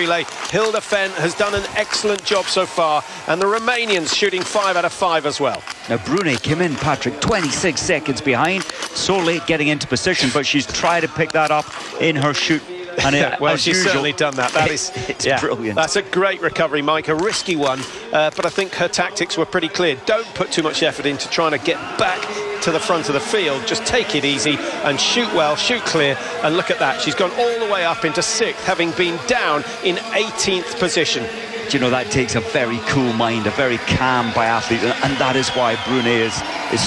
relay. Hilde Fenn has done an excellent job so far, and the Romanians shooting 5 out of 5 as well. Now Brune came in, Patrick, 26 seconds behind, so late getting into position, but she's tried to pick that up in her shoot. And well, she's certainly done that. It's brilliant. That's a great recovery, Mike, a risky one, but I think her tactics were pretty clear. Don't put too much effort into trying to get back to the front of the field. Just take it easy and shoot well, shoot clear, and look at that. She's gone all the way up into 6th, having been down in 18th position. You know, that takes a very cool mind, a very calm biathlete, and that is why Brune is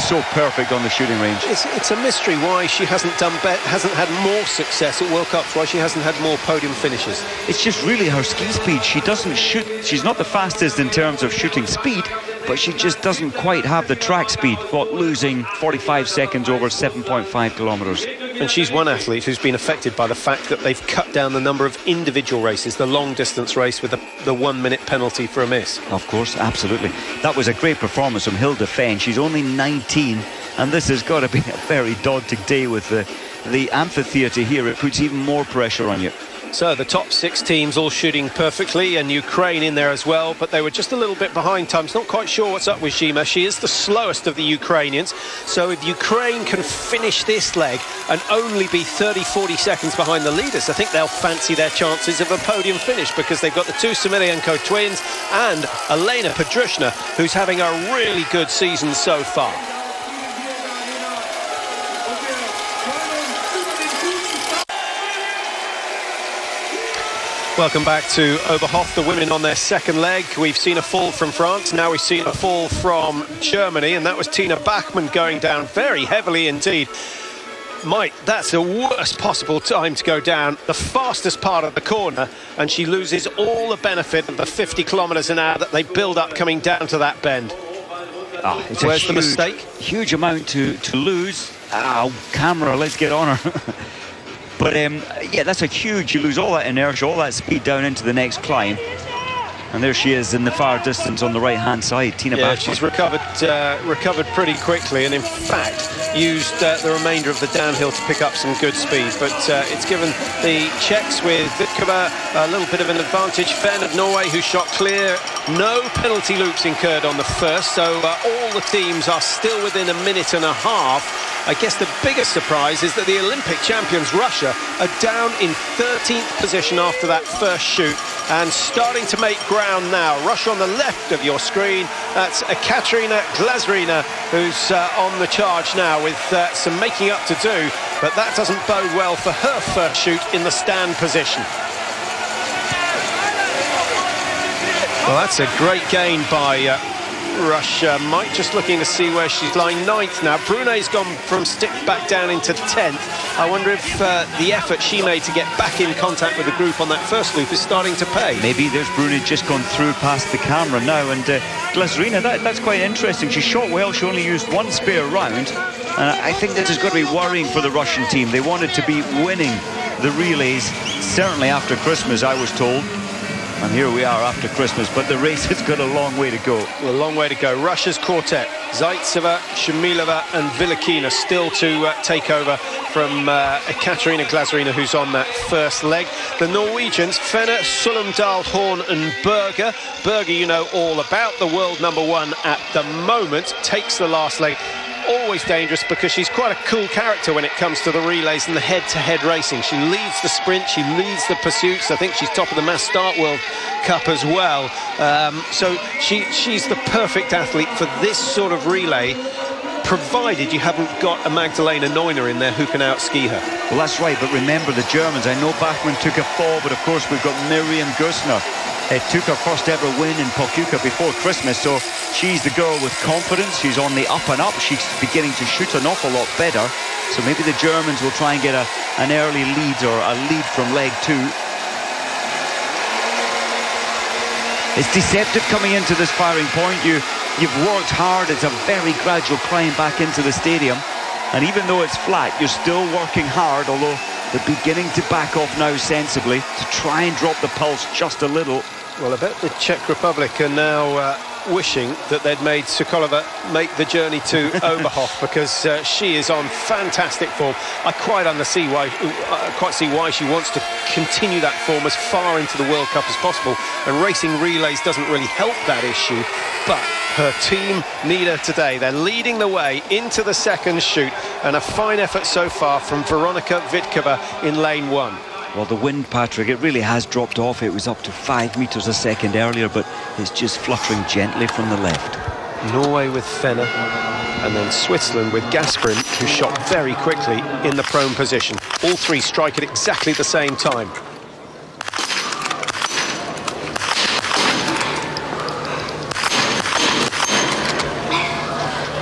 so perfect on the shooting range. It's a mystery why she hasn't had more success at World Cups, why she hasn't had more podium finishes. It's just really her ski speed. She doesn't shoot. She's not the fastest in terms of shooting speed, but she just doesn't quite have the track speed, losing 45 seconds over 7.5 kilometers. And she's one athlete who's been affected by the fact that they've cut down the number of individual races, the long distance race with the 1 minute penalty for a miss. Of course, absolutely. That was a great performance from Hilde Fenn. She's only 19, and this has got to be a very daunting day with the amphitheatre here. It puts even more pressure on you. So the top 6 teams all shooting perfectly, and Ukraine in there as well, but they were just a little bit behind time. Not quite sure what's up with Shima. She is the slowest of the Ukrainians, so if Ukraine can finish this leg and only be 30-40 seconds behind the leaders, I think they'll fancy their chances of a podium finish, because they've got the 2 Semelienko twins and Elena Pedrushna, who's having a really good season so far. Welcome back to Oberhof. The women on their second leg. We've seen a fall from France. Now we've seen a fall from Germany, and that was Tina Bachmann going down very heavily indeed. Mike, that's the worst possible time to go down, the fastest part of the corner, and she loses all the benefit of the 50 kilometres an hour that they build up coming down to that bend. Where's the mistake? Huge amount to lose. Camera, let's get on her. But yeah, that's a huge, you lose all that inertia, all that speed down into the next climb. And there she is in the far distance on the right-hand side, Tina Bachmann. She's recovered pretty quickly, and in fact used the remainder of the downhill to pick up some good speed. But it's given the Czechs with Vitkova a little bit of an advantage. Fenn of Norway, who shot clear. No penalty loops incurred on the first, so all the teams are still within a minute and a half. I guess the biggest surprise is that the Olympic champions, Russia, are down in 13th position after that first shoot and starting to make ground now. Russia on the left of your screen. That's Ekaterina Glazarina who's on the charge now with some making up to do, but that doesn't bode well for her first shoot in the stand position. Well, that's a great gain by Russia. Mike, just looking to see where she's lying. 9th now. Brune's gone from 6th back down into 10th. I wonder if the effort she made to get back in contact with the group on that first loop is starting to pay. Maybe there's Brune just gone through past the camera now, and Glazarina, that's quite interesting. She shot well, she only used 1 spare round, and I think this is going to be worrying for the Russian team. They wanted to be winning the relays, certainly after Christmas, I was told. And here we are after Christmas, but the race has got a long way to go. Well, a long way to go. Russia's quartet, Zaitseva, Shumilova and Vilakina still to take over from Ekaterina Glazarina, who's on that first leg. The Norwegians, Fenner, Sullumdal, Horn and Berger. Berger, you know all about, the world #1 at the moment, takes the last leg. Always dangerous because she's quite a cool character when it comes to the relays and the head-to-head racing. She leads the sprint, she leads the pursuits. I think she's top of the Mass Start World Cup as well. So she's the perfect athlete for this sort of relay, provided you haven't got a Magdalena Neuner in there who can out-ski her. Well, that's right, but remember the Germans. I know Bachmann took a fall, but of course we've got Miriam Gersner. It took her first ever win in Pokljuka before Christmas, so she's the girl with confidence. She's on the up and up. She's beginning to shoot an awful lot better. So maybe the Germans will try and get an early lead, or a lead from leg 2. It's deceptive coming into this firing point. You've worked hard. It's a very gradual climb back into the stadium. And even though it's flat, you're still working hard, although they're beginning to back off now sensibly to try and drop the pulse just a little. Well, I bet the Czech Republic are now wishing that they'd made Sokolova make the journey to Oberhof, because she is on fantastic form. I quite see why she wants to continue that form as far into the World Cup as possible, and racing relays doesn't really help that issue, but her team need her today. They're leading the way into the second shoot, and a fine effort so far from Veronika Vitkova in lane 1. Well, the wind, Patrick, it really has dropped off. It was up to 5 meters a second earlier, but it's just fluttering gently from the left. Norway with Fenner, and then Switzerland with Gasperin, who shot very quickly in the prone position. All three strike at exactly the same time.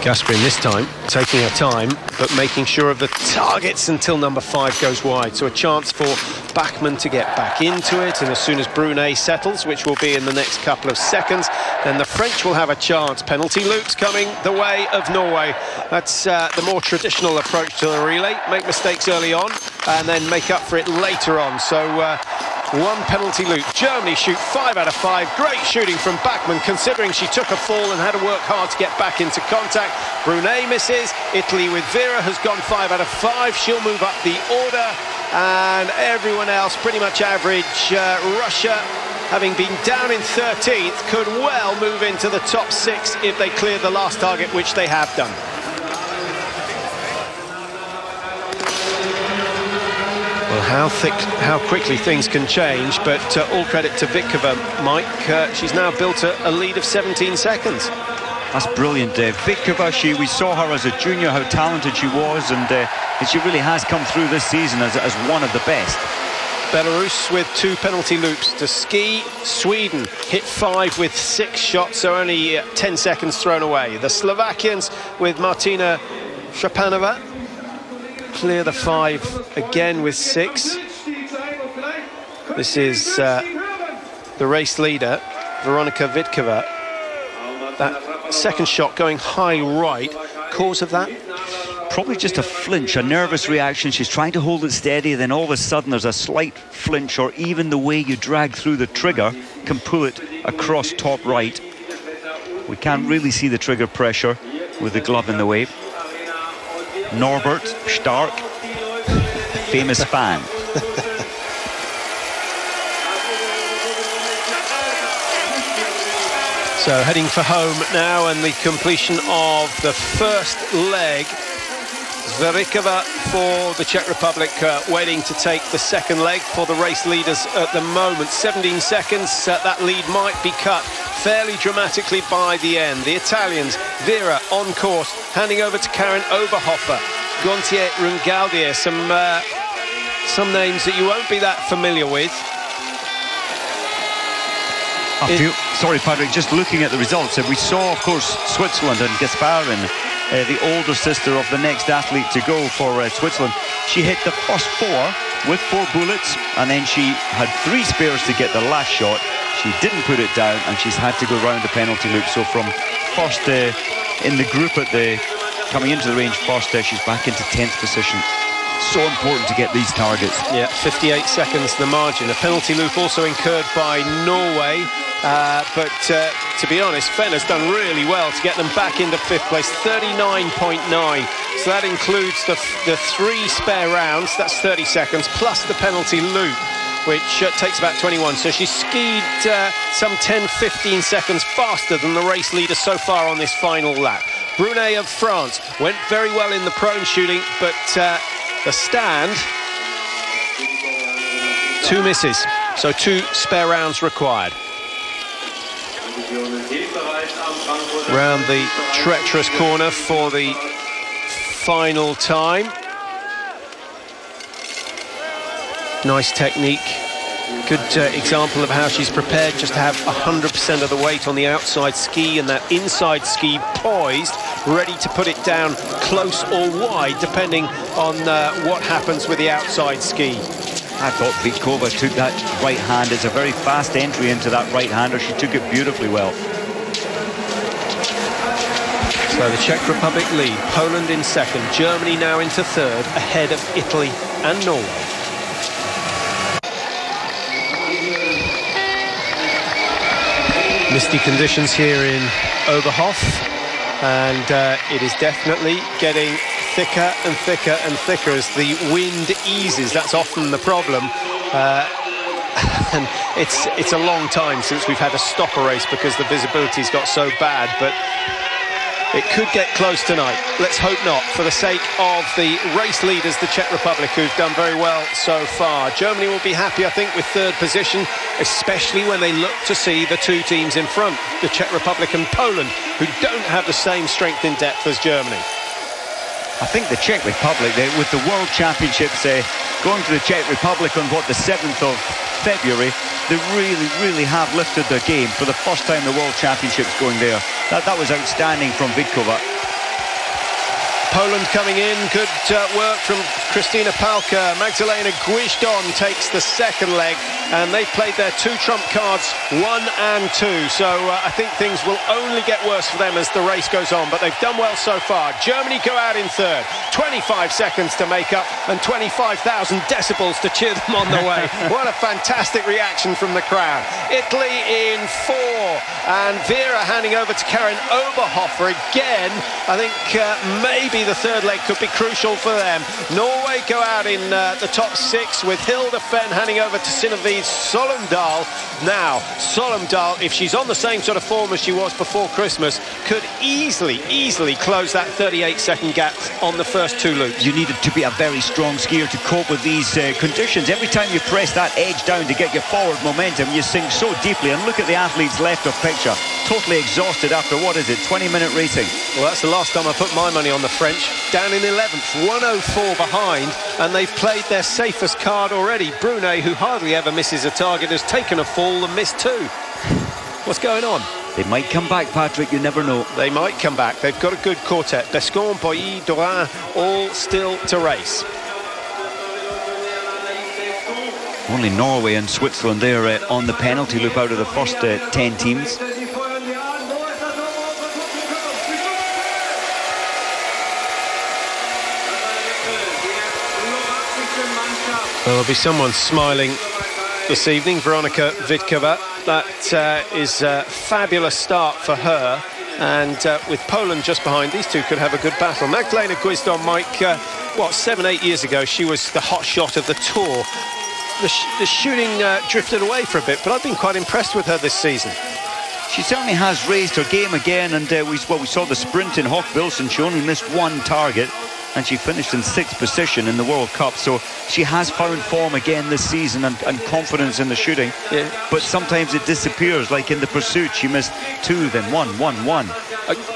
Gasperin this time taking her time, but making sure of the targets until number 5 goes wide. So a chance for Bachmann to get back into it, and as soon as Brunet settles, which will be in the next couple of seconds, then the French will have a chance. Penalty loops coming the way of Norway. That's the more traditional approach to the relay. Make mistakes early on and then make up for it later on. So one penalty loop. Germany shoot 5 out of 5. Great shooting from Bachmann, considering she took a fall and had to work hard to get back into contact. Brunet misses. Italy with Vera has gone 5 out of 5. She'll move up the order, and everyone else pretty much average. Russia, having been down in 13th, could well move into the top 6 if they clear the last target, which they have done. Well, how quickly things can change, but all credit to Vitkova, Mike. She's now built a lead of 17 seconds. That's brilliant. Vitkova, we saw her as a junior, how talented she was, and she really has come through this season as one of the best. Belarus with 2 penalty loops to ski. Sweden hit 5 with 6 shots, so only 10 seconds thrown away. The Slovakians with Martina Shapanova clear the 5 again with 6. This is the race leader, Veronika Vitkova. That second shot going high right. Cause of that? Probably just a flinch, a nervous reaction. She's trying to hold it steady, then all of a sudden there's a slight flinch, or even the way you drag through the trigger can pull it across top right. We can't really see the trigger pressure with the glove in the way. Norbert Stark, famous fan. So heading for home now, and the completion of the first leg. Zverikova for the Czech Republic, waiting to take the second leg for the race leaders at the moment. 17 seconds, that lead might be cut fairly dramatically by the end. The Italians, Vera on course, handing over to Karen Oberhofer, Gontier Rungaldier, some names that you won't be that familiar with. Sorry, Patrick, just looking at the results, we saw, of course, Switzerland and Gasparin, the older sister of the next athlete to go for Switzerland. She hit the first 4 with 4 bullets, and then she had 3 spares to get the last shot. She didn't put it down, and she's had to go round the penalty loop. So from first in the group coming into the range first, she's back into 10th position. So important to get these targets. Yeah, 58 seconds the margin. A penalty loop also incurred by Norway, but to be honest, Fenner's done really well to get them back into 5th place, 39.9. So that includes the 3 spare rounds, that's 30 seconds, plus the penalty loop, which takes about 21. So she skied some 10-15 seconds faster than the race leader so far on this final lap. Brunet of France went very well in the prone shooting, but the stand, 2 misses, so 2 spare rounds required. Round the treacherous corner for the final time. Nice technique. Good example of how she's prepared just to have 100% of the weight on the outside ski, and that inside ski poised, ready to put it down close or wide, depending on what happens with the outside ski. I thought Vitkova took that right hand. It's a very fast entry into that right-hander. She took it beautifully well. So the Czech Republic lead, Poland in 2nd, Germany now into 3rd, ahead of Italy and Norway. Misty conditions here in Oberhof, and it is definitely getting thicker and thicker and thicker as the wind eases. That's often the problem. And it's a long time since we've had to stop a race because the visibility's got so bad, but it could get close tonight. Let's hope not, for the sake of the race leaders, the Czech Republic, who've done very well so far. Germany will be happy, I think, with third position, especially when they look to see the two teams in front, the Czech Republic and Poland, who don't have the same strength in depth as Germany. I think the Czech Republic, with the World Championships going to the Czech Republic on, the 7th of February, they really have lifted their game for the first time. The World Championships going there. That was outstanding from Vidkova. Poland coming in, good work from Kristina Palka. Magdalena Gwizdon takes the second leg, and they played their two trump cards, 1 and 2. So I think things will only get worse for them as the race goes on, but they've done well so far. Germany go out in third, 25 seconds to make up and 25,000 decibels to cheer them on the way. What a fantastic reaction from the crowd. Italy in 4, and Vera handing over to Karin Oberhofer again. I think maybe the third leg could be crucial for them. Norway go out in the top 6 with Hilda Fenn handing over to Sinevied Solomdal. Now, Solomdal, if she's on the same sort of form as she was before Christmas, could easily close that 38-second gap on the first two loops. You needed to be a very strong skier to cope with these conditions. Every time you press that edge down to get your forward momentum, you sink so deeply. And look at the athletes left of picture, totally exhausted after, 20-minute racing. Well, that's the last time I put my money on the French. Down in 11th, 104 behind, and they've played their safest card already. Brunet, who hardly ever misses a target, has taken a fall and missed 2. What's going on? They might come back, Patrick, you never know. They might come back. They've got a good quartet. Bescon, Boilly, Dorin, all still to race. Only Norway and Switzerland there on the penalty loop out of the first 10 teams. There'll be someone smiling this evening, Veronika Vidkova. That is a fabulous start for her, and with Poland just behind, these two could have a good battle. Magdalena Gwizdon, Mike, 7-8 years ago, she was the hot shot of the tour. The shooting drifted away for a bit, but I've been quite impressed with her this season. She certainly has raised her game again, and we saw the sprint in Hochbilsen. She only missed one target, and she finished in 6th position in the World Cup. So she has found form again this season and confidence in the shooting. Yeah. But sometimes it disappears, like in the pursuit. She missed 2, then 1, 1, 1.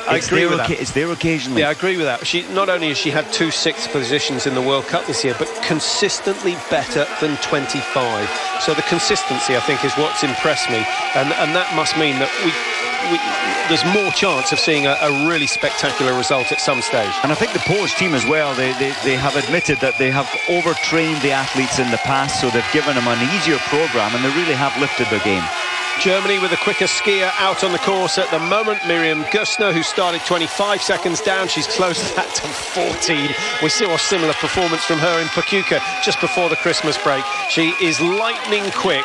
I agree with that. It's there occasionally. Yeah, I agree with that. She not only has she had 2 6th positions in the World Cup this year, but consistently better than 25. So the consistency, I think, is what's impressed me, and that must mean that there's more chance of seeing a really spectacular result at some stage. And I think the Polish team as well, they have admitted that they have overtrained the athletes in the past, so they've given them an easier program, and they really have lifted their game. Germany with the quickest skier out on the course at the moment, Miriam Gössner, who started 25 seconds down. She's closed that to 14. We saw a similar performance from her in Pachuca just before the Christmas break. She is lightning quick.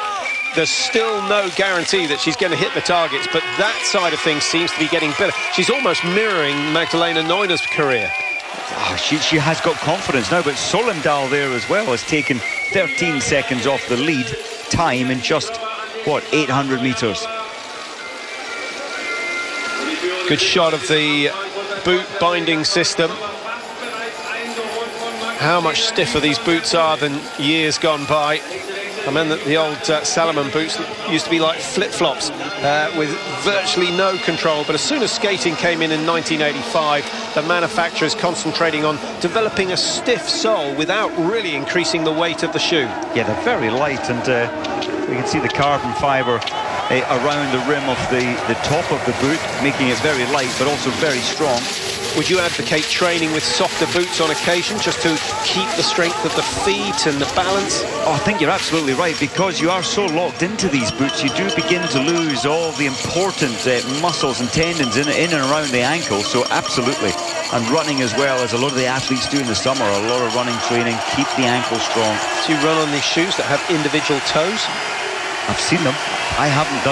There's still no guarantee that she's going to hit the targets, but that side of things seems to be getting better. She's almost mirroring Magdalena Neuner's career. Oh, she has got confidence now, but Solomdal there as well has taken 13 seconds off the lead time in just 800 meters. Good shot of the boot binding system. How much stiffer these boots are than years gone by. I mean, the old Salomon boots used to be like flip-flops with virtually no control. But as soon as skating came in 1985, the manufacturers concentrating on developing a stiff sole without really increasing the weight of the shoe. Yeah, they're very light, and we can see the carbon fibre around the rim of the top of the boot, making it very light but also very strong. Would you advocate training with softer boots on occasion just to keep the strength of the feet and the balance? Oh, I think you're absolutely right, because you are so locked into these boots, you do begin to lose all the important muscles and tendons in and around the ankle. So absolutely. And running as well, as a lot of the athletes do in the summer, a lot of running training, keep the ankle strong. Do you run on these shoes that have individual toes? I've seen them. I haven't done